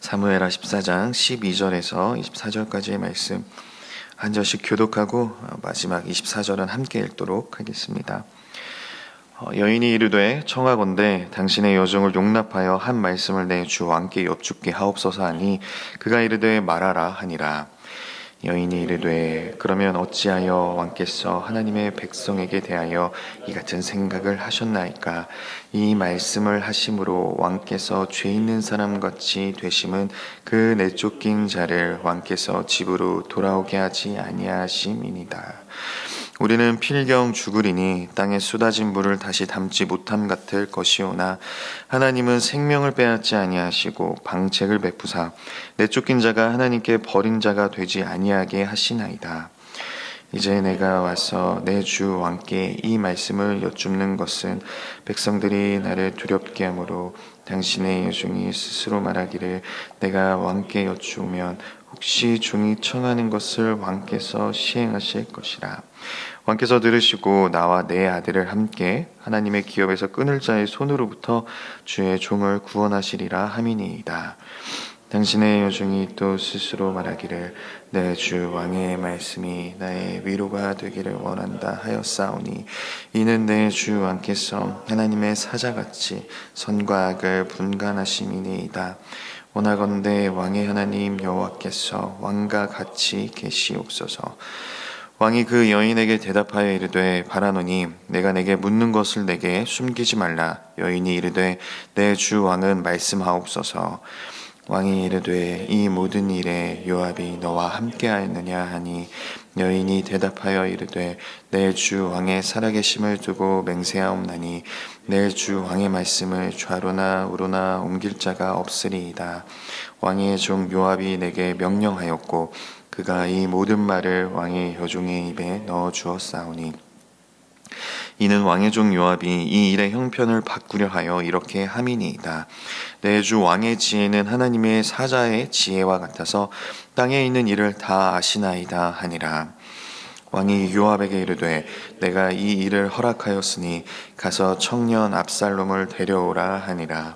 사무엘하 14장 12절에서 24절까지의 말씀 한 절씩 교독하고 마지막 24절은 함께 읽도록 하겠습니다. 여인이 이르되 청하건대 당신의 여종을 용납하여 한 말씀을 내 주 왕께 여쭙게 하옵소서 하니 그가 이르되 말하라 하니라. 여인이 이르되 그러면 어찌하여 왕께서 하나님의 백성에게 대하여 이 같은 생각을 하셨나이까? 이 말씀을 하심으로 왕께서 죄 있는 사람같이 되심은 그 내쫓긴 자를 왕께서 집으로 돌아오게 하지 아니하심이니이다. 우리는 필경 죽으리니 땅에 쏟아진 물을 다시 담지 못함 같을 것이오나 하나님은 생명을 빼앗지 아니하시고 방책을 베푸사 내쫓긴 자가 하나님께 버린 자가 되지 아니하게 하시나이다. 이제 내가 와서 내 주 왕께 이 말씀을 여쭙는 것은 백성들이 나를 두렵게 하므로 당신의 여종이 스스로 말하기를 내가 왕께 여쭈면 혹시 종이 청하는 것을 왕께서 시행하실 것이라. 왕께서 들으시고 나와 내 아들을 함께 하나님의 기업에서 끊을 자의 손으로부터 주의 종을 구원하시리라 함이니이다. 당신의 여종이 또 스스로 말하기를 내 주 왕의 말씀이 나의 위로가 되기를 원한다 하였사오니 이는 내 주 왕께서 하나님의 사자같이 선과 악을 분간하심이니이다. 원하건대 왕의 하나님 여호와께서 왕과 같이 계시옵소서. 왕이 그 여인에게 대답하여 이르되 바라노니 내가 내게 묻는 것을 내게 숨기지 말라. 여인이 이르되 내 주 왕은 말씀하옵소서. 왕이 이르되 이 모든 일에 요압이 너와 함께하였느냐 하니 여인이 대답하여 이르되 내 주 왕의 살아계심을 두고 맹세하옵나니 내 주 왕의 말씀을 좌로나 우로나 옮길 자가 없으리이다. 왕의 종 요압이 내게 명령하였고 그가 이 모든 말을 왕의 여종의 입에 넣어 주었사오니 이는 왕의 종 요압이 이 일의 형편을 바꾸려 하여 이렇게 함이니이다. 내 주 왕의 지혜는 하나님의 사자의 지혜와 같아서 땅에 있는 일을 다 아시나이다 하니라. 왕이 요압에게 이르되 내가 이 일을 허락하였으니 가서 청년 압살롬을 데려오라 하니라.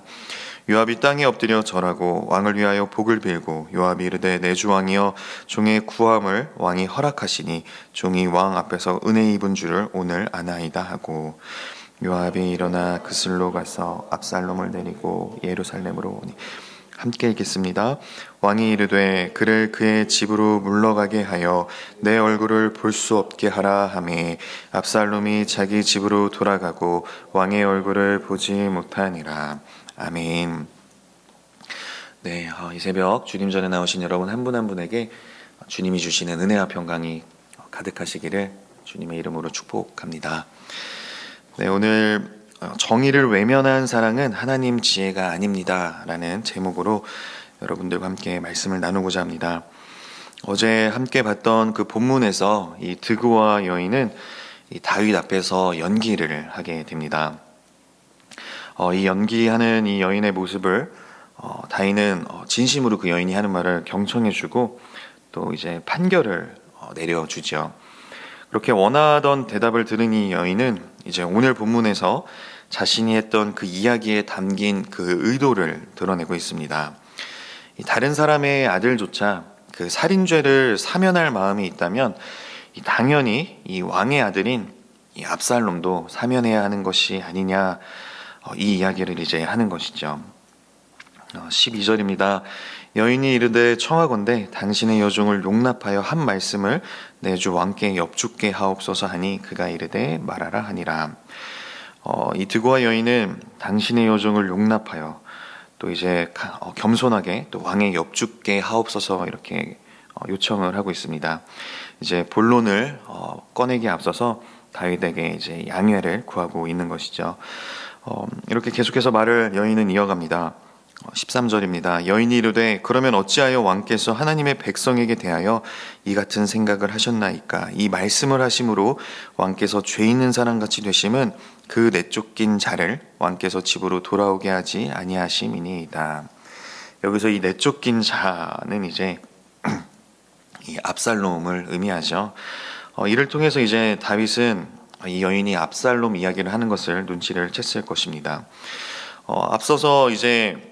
요압이 땅에 엎드려 절하고 왕을 위하여 복을 빌고 요압이 이르되 내 주 왕이여 종의 구함을 왕이 허락하시니 종이 왕 앞에서 은혜 입은 줄을 오늘 아나이다 하고 요압이 일어나 그슬로 가서 압살롬을 데리고 예루살렘으로 오니 함께 읽겠습니다. 왕이 이르되 그를 그의 집으로 물러가게 하여 내 얼굴을 볼 수 없게 하라 하매 압살롬이 자기 집으로 돌아가고 왕의 얼굴을 보지 못하니라. 아멘. 네, 이 새벽 주님 전에 나오신 여러분 한 분 한 분에게 주님이 주시는 은혜와 평강이 가득하시기를 주님의 이름으로 축복합니다. 네, 오늘 정의를 외면한 사랑은 하나님 지혜가 아닙니다 라는 제목으로 여러분들과 함께 말씀을 나누고자 합니다. 어제 함께 봤던 그 본문에서 이 드고와 여인은 이 다윗 앞에서 연기를 하게 됩니다. 이 연기하는 이 여인의 모습을 다윗은 진심으로 그 여인이 하는 말을 경청해주고 또 이제 판결을 내려주죠. 그렇게 원하던 대답을 들은 이 여인은 이제 오늘 본문에서 자신이 했던 그 이야기에 담긴 그 의도를 드러내고 있습니다. 다른 사람의 아들조차 그 살인죄를 사면할 마음이 있다면 당연히 이 왕의 아들인 이 압살롬도 사면해야 하는 것이 아니냐, 이 이야기를 이제 하는 것이죠. 12절입니다. 여인이 이르되 청하건대 당신의 여종을 용납하여 한 말씀을 내 주 왕께 여쭙게 하옵소서 하니 그가 이르되 말하라 하니라. 이 드고와 여인은 당신의 여종을 용납하여 또 이제 겸손하게 또 왕에 여쭙게 하옵소서 이렇게 요청을 하고 있습니다. 이제 본론을 꺼내기 앞서서 다윗에게 이제 양해를 구하고 있는 것이죠. 이렇게 계속해서 말을 여인은 이어갑니다. 13절입니다. 여인이 이르되 그러면 어찌하여 왕께서 하나님의 백성에게 대하여 이 같은 생각을 하셨나이까? 이 말씀을 하심으로 왕께서 죄 있는 사람같이 되심은 그 내쫓긴 자를 왕께서 집으로 돌아오게 하지 아니하심이니이다. 여기서 이 내쫓긴 자는 이제 이 압살롬을 의미하죠. 이를 통해서 이제 다윗은 이 여인이 압살롬 이야기를 하는 것을 눈치를 챘을 것입니다. 앞서서 이제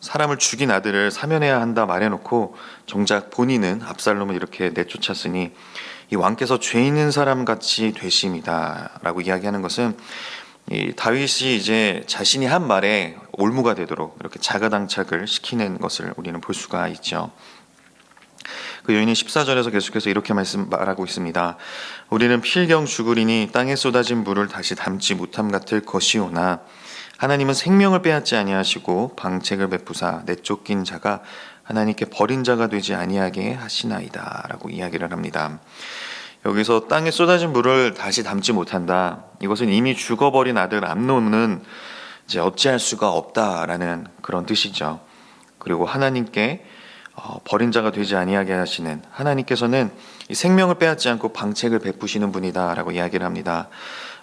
사람을 죽인 아들을 사면해야 한다 말해놓고 정작 본인은 압살롬을 이렇게 내쫓았으니 이 왕께서 죄 있는 사람 같이 되심이다라고 이야기하는 것은 이 다윗이 이제 자신이 한 말에 올무가 되도록 이렇게 자가당착을 시키는 것을 우리는 볼 수가 있죠. 그 여인이 14절에서 계속해서 이렇게 말하고 있습니다. 우리는 필경 죽으리니 땅에 쏟아진 물을 다시 담지 못함 같을 것이오나 하나님은 생명을 빼앗지 아니하시고 방책을 베푸사 내쫓긴 자가 하나님께 버린 자가 되지 아니하게 하시나이다 라고 이야기를 합니다. 여기서 땅에 쏟아진 물을 다시 담지 못한다. 이것은 이미 죽어버린 아들 암논은 이제 어찌할 수가 없다라는 그런 뜻이죠. 그리고 하나님께 버린 자가 되지 아니하게 하시는 하나님께서는 이 생명을 빼앗지 않고 방책을 베푸시는 분이다라고 이야기를 합니다.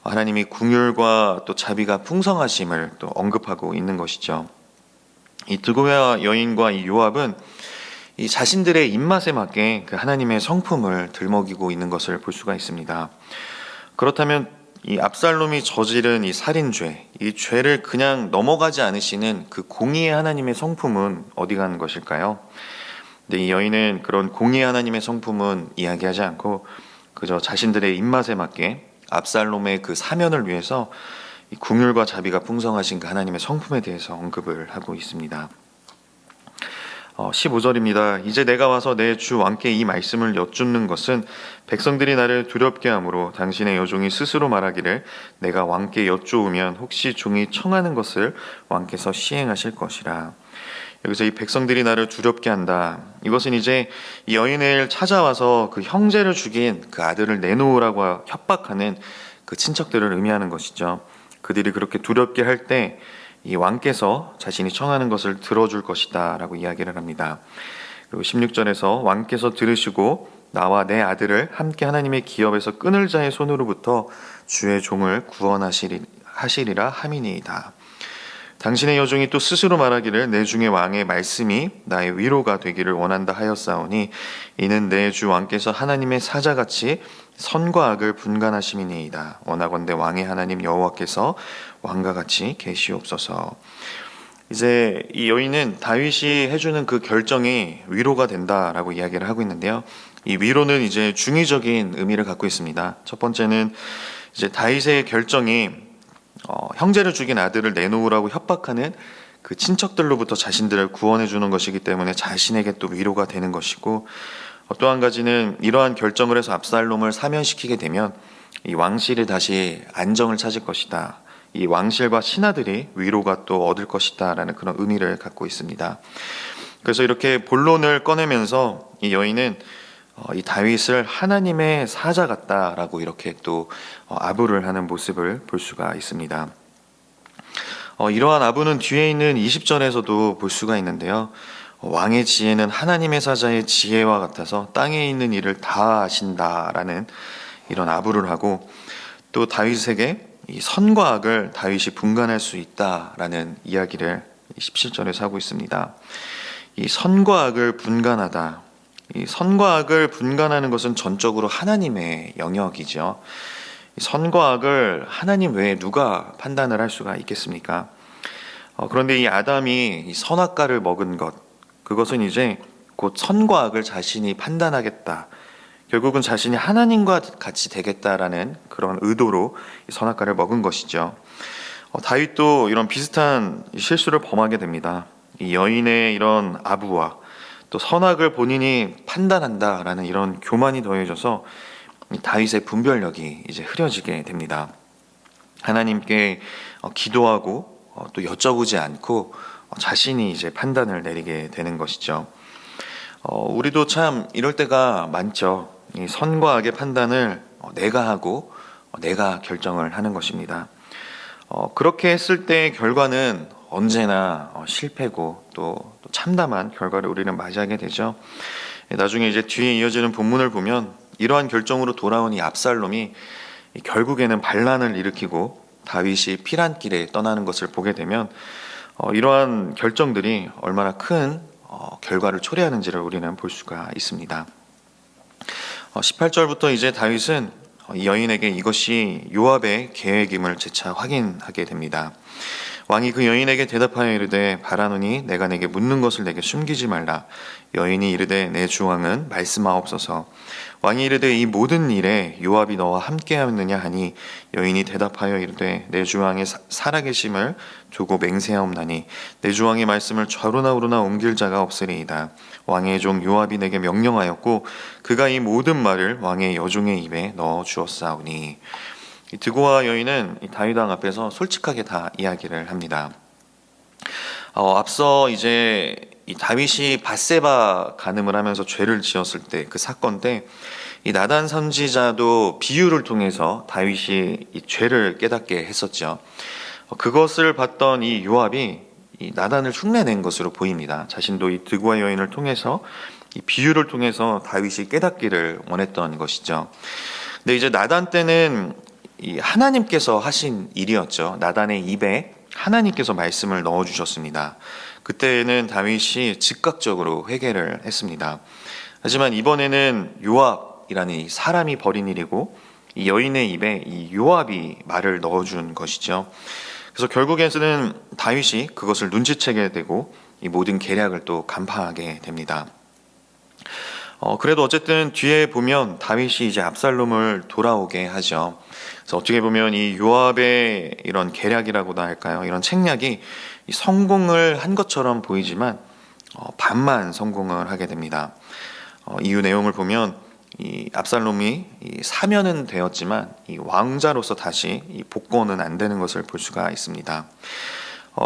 하나님이 긍휼과 또 자비가 풍성하심을 또 언급하고 있는 것이죠. 이 드고야 여인과 이 요압은 이 자신들의 입맛에 맞게 그 하나님의 성품을 들먹이고 있는 것을 볼 수가 있습니다. 그렇다면 이 압살롬이 저지른 이 살인죄, 이 죄를 그냥 넘어가지 않으시는 그 공의의 하나님의 성품은 어디 가는 것일까요? 근데 이 여인은 그런 공의의 하나님의 성품은 이야기하지 않고 그저 자신들의 입맛에 맞게 압살롬의 그 사면을 위해서 이 긍휼과 자비가 풍성하신 그 하나님의 성품에 대해서 언급을 하고 있습니다. 15절입니다. 이제 내가 와서 내 주 왕께 이 말씀을 여쭙는 것은 백성들이 나를 두렵게 하므로 당신의 여종이 스스로 말하기를 내가 왕께 여쭈으면 혹시 종이 청하는 것을 왕께서 시행하실 것이라. 여기서 이 백성들이 나를 두렵게 한다. 이것은 이제 이 여인을 찾아와서 그 형제를 죽인 그 아들을 내놓으라고 협박하는 그 친척들을 의미하는 것이죠. 그들이 그렇게 두렵게 할 때 이 왕께서 자신이 청하는 것을 들어줄 것이다 라고 이야기를 합니다. 그리고 16절에서 왕께서 들으시고 나와 내 아들을 함께 하나님의 기업에서 끊을 자의 손으로부터 주의 종을 구원하시리라 함이니이다. 당신의 여종이 또 스스로 말하기를 내 중에 왕의 말씀이 나의 위로가 되기를 원한다 하였사오니 이는 내 주 왕께서 하나님의 사자같이 선과 악을 분간하심이니이다. 원하건대 왕의 하나님 여호와께서 왕과 같이 계시옵소서. 이제 이 여인은 다윗이 해주는 그 결정이 위로가 된다라고 이야기를 하고 있는데요. 이 위로는 이제 중의적인 의미를 갖고 있습니다. 첫 번째는 이제 다윗의 결정이 형제를 죽인 아들을 내놓으라고 협박하는 그 친척들로부터 자신들을 구원해 주는 것이기 때문에 자신에게 또 위로가 되는 것이고, 또 한 가지는 이러한 결정을 해서 압살롬을 사면시키게 되면 이 왕실이 다시 안정을 찾을 것이다. 이 왕실과 신하들이 위로가 또 얻을 것이다 라는 그런 의미를 갖고 있습니다. 그래서 이렇게 본론을 꺼내면서 이 여인은 이 다윗을 하나님의 사자 같다라고 이렇게 또 아부를 하는 모습을 볼 수가 있습니다. 이러한 아부는 뒤에 있는 20절에서도 볼 수가 있는데요. 왕의 지혜는 하나님의 사자의 지혜와 같아서 땅에 있는 일을 다 아신다라는 이런 아부를 하고, 또 다윗에게 이 선과 악을 다윗이 분간할 수 있다라는 이야기를 17절에서 하고 있습니다. 이 선과 악을 분간하다. 이 선과 악을 분간하는 것은 전적으로 하나님의 영역이죠. 이 선과 악을 하나님 외에 누가 판단을 할 수가 있겠습니까? 그런데 이 아담이 이 선악과를 먹은 것, 그것은 이제 곧 선과 악을 자신이 판단하겠다. 결국은 자신이 하나님과 같이 되겠다라는 그런 의도로 이 선악과를 먹은 것이죠. 다윗도 이런 비슷한 실수를 범하게 됩니다. 이 여인의 이런 아부와 또 선악을 본인이 판단한다라는 이런 교만이 더해져서 다윗의 분별력이 이제 흐려지게 됩니다. 하나님께 기도하고 또 여쭤보지 않고 자신이 이제 판단을 내리게 되는 것이죠. 우리도 참 이럴 때가 많죠. 이 선과 악의 판단을 내가 하고 내가 결정을 하는 것입니다. 그렇게 했을 때의 결과는 언제나 실패고 또 참담한 결과를 우리는 맞이하게 되죠. 나중에 이제 뒤에 이어지는 본문을 보면 이러한 결정으로 돌아온 이 압살롬이 결국에는 반란을 일으키고 다윗이 피란길에 떠나는 것을 보게 되면 이러한 결정들이 얼마나 큰 결과를 초래하는지를 우리는 볼 수가 있습니다. 18절부터 이제 다윗은 여인에게 이것이 요압의 계획임을 재차 확인하게 됩니다. 왕이 그 여인에게 대답하여 이르되 바라노니 내가 내게 묻는 것을 내게 숨기지 말라. 여인이 이르되 내 주 왕은 말씀하옵소서. 왕이 이르되 이 모든 일에 요압이 너와 함께하였느냐 하니 여인이 대답하여 이르되 내 주 왕의 살아계심을 두고 맹세하옵나니 내 주 왕의 말씀을 좌로나 우로나 옮길 자가 없으리이다. 왕의 종 요압이 내게 명령하였고 그가 이 모든 말을 왕의 여종의 입에 넣어 주었사오니. 이 드고와 여인은 이 다윗 왕 앞에서 솔직하게 다 이야기를 합니다. 앞서 이제 이 다윗이 밧세바 간음을 하면서 죄를 지었을 때 그 사건 때 이 나단 선지자도 비유를 통해서 다윗이 이 죄를 깨닫게 했었죠. 그것을 봤던 이 요압이 이 나단을 흉내낸 것으로 보입니다. 자신도 이 드고와 여인을 통해서 이 비유를 통해서 다윗이 깨닫기를 원했던 것이죠. 근데 이제 나단 때는 이 하나님께서 하신 일이었죠. 나단의 입에 하나님께서 말씀을 넣어주셨습니다. 그때는 다윗이 즉각적으로 회개를 했습니다. 하지만 이번에는 요압이라는 이 사람이 벌인 일이고 이 여인의 입에 이 요압이 말을 넣어준 것이죠. 그래서 결국에는 다윗이 그것을 눈치채게 되고 이 모든 계략을 또 간파하게 됩니다. 그래도 어쨌든 뒤에 보면 다윗이 이제 압살롬을 돌아오게 하죠. 그래서 어떻게 보면 이 요압의 이런 계략이라고나 할까요? 이런 책략이 성공을 한 것처럼 보이지만 반만 성공을 하게 됩니다. 이유 내용을 보면 이 압살롬이 사면은 되었지만 이 왕자로서 다시 이 복권은 안 되는 것을 볼 수가 있습니다.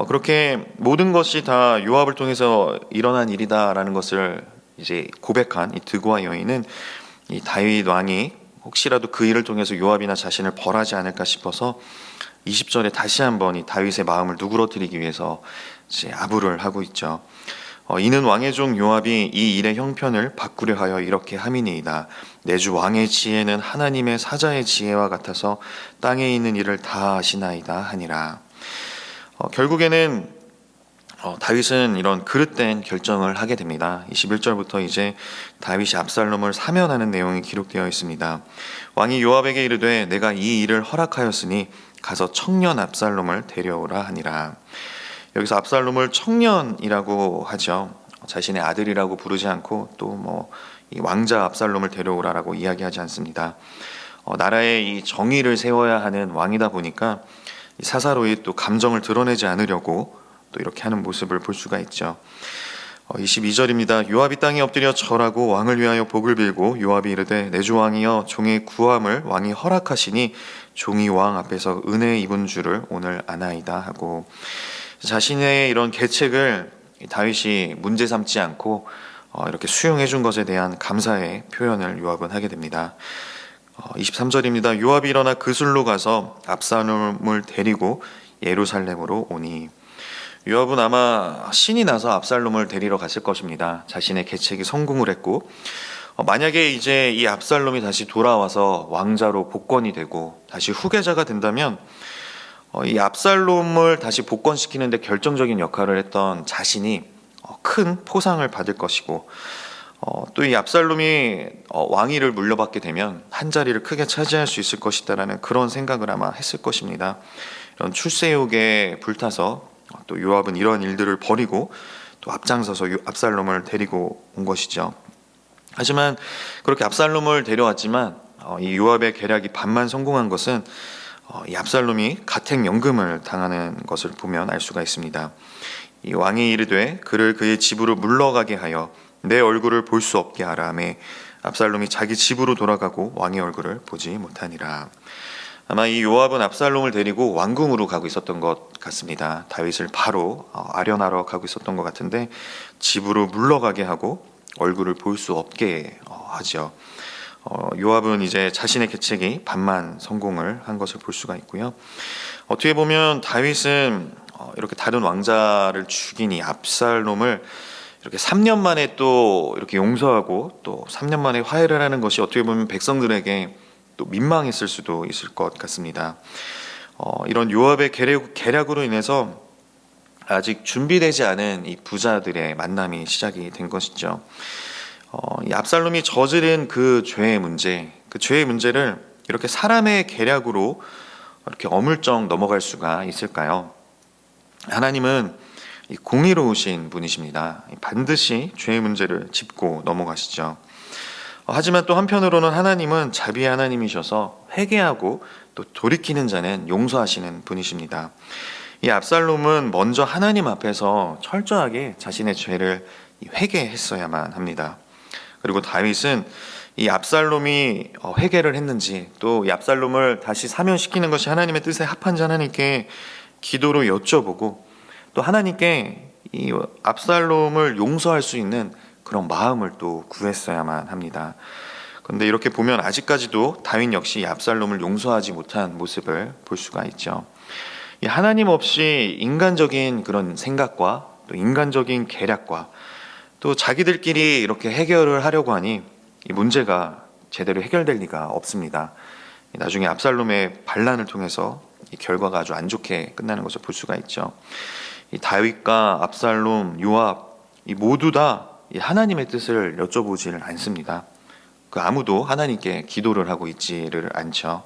그렇게 모든 것이 다 요압을 통해서 일어난 일이다라는 것을 이제 고백한 이 드고와 여인은 이 다윗 왕이 혹시라도 그 일을 통해서 요압이나 자신을 벌하지 않을까 싶어서 20절에 다시 한번 이 다윗의 마음을 누그러뜨리기 위해서 이제 아부를 하고 있죠. 이는 왕의 종 요압이 이 일의 형편을 바꾸려 하여 이렇게 함이니이다. 내 주 왕의 지혜는 하나님의 사자의 지혜와 같아서 땅에 있는 일을 다 아시나이다 하니라. 결국에는 다윗은 이런 그릇된 결정을 하게 됩니다. 21절부터 이제 다윗이 압살롬을 사면하는 내용이 기록되어 있습니다. 왕이 요압에게 이르되 내가 이 일을 허락하였으니 가서 청년 압살롬을 데려오라 하니라. 여기서 압살롬을 청년이라고 하죠. 자신의 아들이라고 부르지 않고 또 이 왕자 압살롬을 데려오라라고 이야기하지 않습니다. 나라의 이 정의를 세워야 하는 왕이다 보니까 사사로이 또 감정을 드러내지 않으려고 또 이렇게 하는 모습을 볼 수가 있죠. 22절입니다. 요압이 땅에 엎드려 절하고 왕을 위하여 복을 빌고 요압이 이르되 내 주 왕이여 종의 구함을 왕이 허락하시니 종이 왕 앞에서 은혜 입은 줄을 오늘 아나이다 하고 자신의 이런 계책을 다윗이 문제 삼지 않고 이렇게 수용해 준 것에 대한 감사의 표현을 요압은 하게 됩니다. 23절입니다. 요압이 일어나 그술로 가서 압살롬을 데리고 예루살렘으로 오니. 요압은 아마 신이 나서 압살롬을 데리러 갔을 것입니다. 자신의 계책이 성공을 했고 만약에 이제 이 압살롬이 다시 돌아와서 왕자로 복권이 되고 다시 후계자가 된다면 이 압살롬을 다시 복권시키는 데 결정적인 역할을 했던 자신이 큰 포상을 받을 것이고 또 이 압살롬이 왕위를 물려받게 되면 한 자리를 크게 차지할 수 있을 것이다라는 그런 생각을 아마 했을 것입니다. 이런 출세욕에 불타서 또 요압은 이런 일들을 벌이고 또 앞장서서 압살롬을 데리고 온 것이죠. 하지만 그렇게 압살롬을 데려왔지만 이 요압의 계략이 반만 성공한 것은 이 압살롬이 가택연금을 당하는 것을 보면 알 수가 있습니다. 이 왕이 이르되 그를 그의 집으로 물러가게 하여 내 얼굴을 볼 수 없게 하라 하매 압살롬이 자기 집으로 돌아가고 왕의 얼굴을 보지 못하니라. 아마 이 요압은 압살롬을 데리고 왕궁으로 가고 있었던 것 같습니다. 다윗을 바로 아련하러 가고 있었던 것 같은데 집으로 물러가게 하고 얼굴을 볼 수 없게 하죠. 요압은 이제 자신의 계책이 반만 성공을 한 것을 볼 수가 있고요. 어떻게 보면 다윗은 이렇게 다른 왕자를 죽인 이 압살롬을 이렇게 3년 만에 또 이렇게 용서하고 또 3년 만에 화해를 하는 것이 어떻게 보면 백성들에게 또 민망했을 수도 있을 것 같습니다. 이런 요압의 계략으로 인해서 아직 준비되지 않은 이 부자들의 만남이 시작이 된 것이죠. 이 압살롬이 저지른 그 죄의 문제를 이렇게 사람의 계략으로 이렇게 어물쩍 넘어갈 수가 있을까요? 하나님은 이 공의로우신 분이십니다. 반드시 죄의 문제를 짚고 넘어가시죠. 하지만 또 한편으로는 하나님은 자비의 하나님이셔서 회개하고 또 돌이키는 자는 용서하시는 분이십니다. 이 압살롬은 먼저 하나님 앞에서 철저하게 자신의 죄를 회개했어야만 합니다. 그리고 다윗은 이 압살롬이 회개를 했는지, 또 이 압살롬을 다시 사면시키는 것이 하나님의 뜻에 합한지 하나님께 기도로 여쭤보고, 또 하나님께 이 압살롬을 용서할 수 있는 그런 마음을 또 구했어야만 합니다. 그런데 이렇게 보면 아직까지도 다윗 역시 압살롬을 용서하지 못한 모습을 볼 수가 있죠. 이 하나님 없이 인간적인 그런 생각과 또 인간적인 계략과 또 자기들끼리 이렇게 해결을 하려고 하니 이 문제가 제대로 해결될 리가 없습니다. 나중에 압살롬의 반란을 통해서 이 결과가 아주 안 좋게 끝나는 것을 볼 수가 있죠. 이 다윗과 압살롬, 요압 이 모두 다 이 하나님의 뜻을 여쭤보지를 않습니다. 그 아무도 하나님께 기도를 하고 있지를 않죠.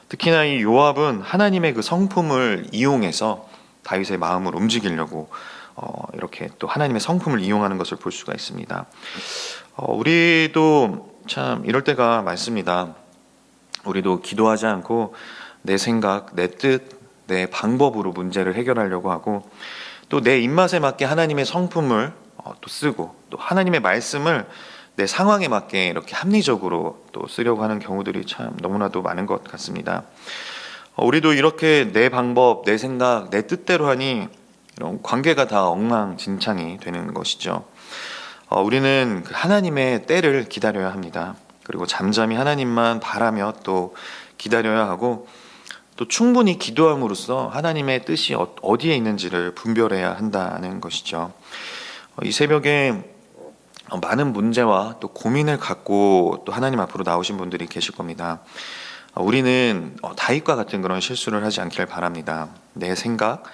특히나 이 요압은 하나님의 그 성품을 이용해서 다윗의 마음을 움직이려고 이렇게 또 하나님의 성품을 이용하는 것을 볼 수가 있습니다. 우리도 참 이럴 때가 많습니다. 우리도 기도하지 않고 내 생각, 내 뜻, 내 방법으로 문제를 해결하려고 하고, 또 내 입맛에 맞게 하나님의 성품을 또 쓰고, 또 하나님의 말씀을 내 상황에 맞게 이렇게 합리적으로 또 쓰려고 하는 경우들이 참 너무나도 많은 것 같습니다. 우리도 이렇게 내 방법, 내 생각, 내 뜻대로 하니 이런 관계가 다 엉망진창이 되는 것이죠. 우리는 하나님의 때를 기다려야 합니다. 그리고 잠잠히 하나님만 바라며 또 기다려야 하고, 또 충분히 기도함으로써 하나님의 뜻이 어디에 있는지를 분별해야 한다는 것이죠. 이 새벽에 많은 문제와 또 고민을 갖고 또 하나님 앞으로 나오신 분들이 계실 겁니다. 우리는 다윗과 같은 그런 실수를 하지 않길 바랍니다. 내 생각,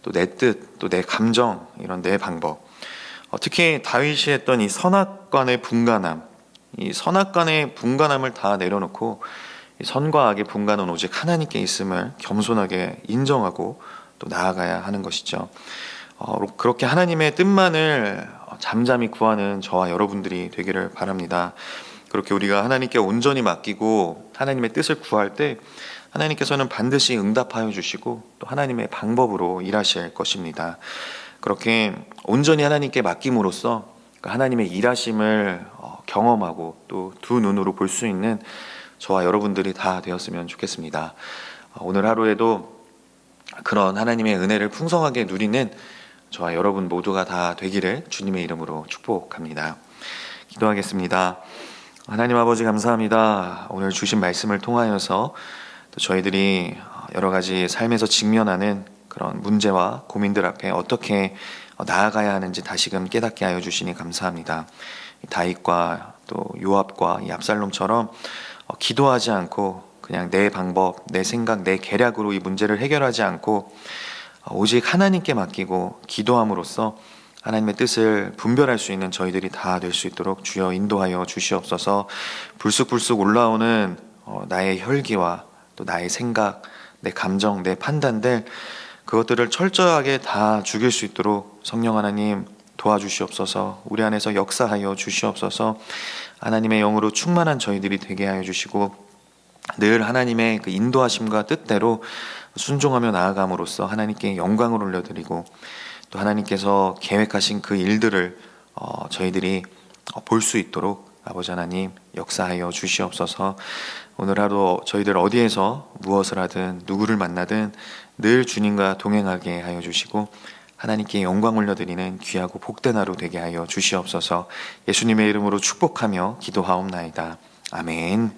또 내 뜻, 또 내 감정, 이런 내 방법. 특히 다윗이 했던 이 선악간의 분간함, 이 선악간의 분간함을 다 내려놓고 선과 악의 분간은 오직 하나님께 있음을 겸손하게 인정하고 또 나아가야 하는 것이죠. 그렇게 하나님의 뜻만을 잠잠히 구하는 저와 여러분들이 되기를 바랍니다. 그렇게 우리가 하나님께 온전히 맡기고 하나님의 뜻을 구할 때 하나님께서는 반드시 응답하여 주시고 또 하나님의 방법으로 일하실 것입니다. 그렇게 온전히 하나님께 맡김으로써 하나님의 일하심을 경험하고 또 두 눈으로 볼 수 있는 저와 여러분들이 다 되었으면 좋겠습니다. 오늘 하루에도 그런 하나님의 은혜를 풍성하게 누리는 저와 여러분 모두가 다 되기를 주님의 이름으로 축복합니다. 기도하겠습니다. 하나님 아버지 감사합니다. 오늘 주신 말씀을 통하여서 또 저희들이 여러 가지 삶에서 직면하는 그런 문제와 고민들 앞에 어떻게 나아가야 하는지 다시금 깨닫게 하여 주시니 감사합니다. 다윗과 또 요압과 이 압살롬처럼 기도하지 않고 그냥 내 방법, 내 생각, 내 계략으로 이 문제를 해결하지 않고 오직 하나님께 맡기고 기도함으로써 하나님의 뜻을 분별할 수 있는 저희들이 다 될 수 있도록 주여 인도하여 주시옵소서. 불쑥불쑥 올라오는 나의 혈기와 또 나의 생각, 내 감정, 내 판단들 그것들을 철저하게 다 죽일 수 있도록 성령 하나님 도와주시옵소서. 우리 안에서 역사하여 주시옵소서. 하나님의 영으로 충만한 저희들이 되게 하여 주시고 늘 하나님의 그 인도하심과 뜻대로 순종하며 나아감으로써 하나님께 영광을 올려드리고 또 하나님께서 계획하신 그 일들을 저희들이 볼 수 있도록 아버지 하나님 역사하여 주시옵소서. 오늘 하루 저희들 어디에서 무엇을 하든 누구를 만나든 늘 주님과 동행하게 하여 주시고 하나님께 영광 올려드리는 귀하고 복된 하루 되게 하여 주시옵소서. 예수님의 이름으로 축복하며 기도하옵나이다. 아멘.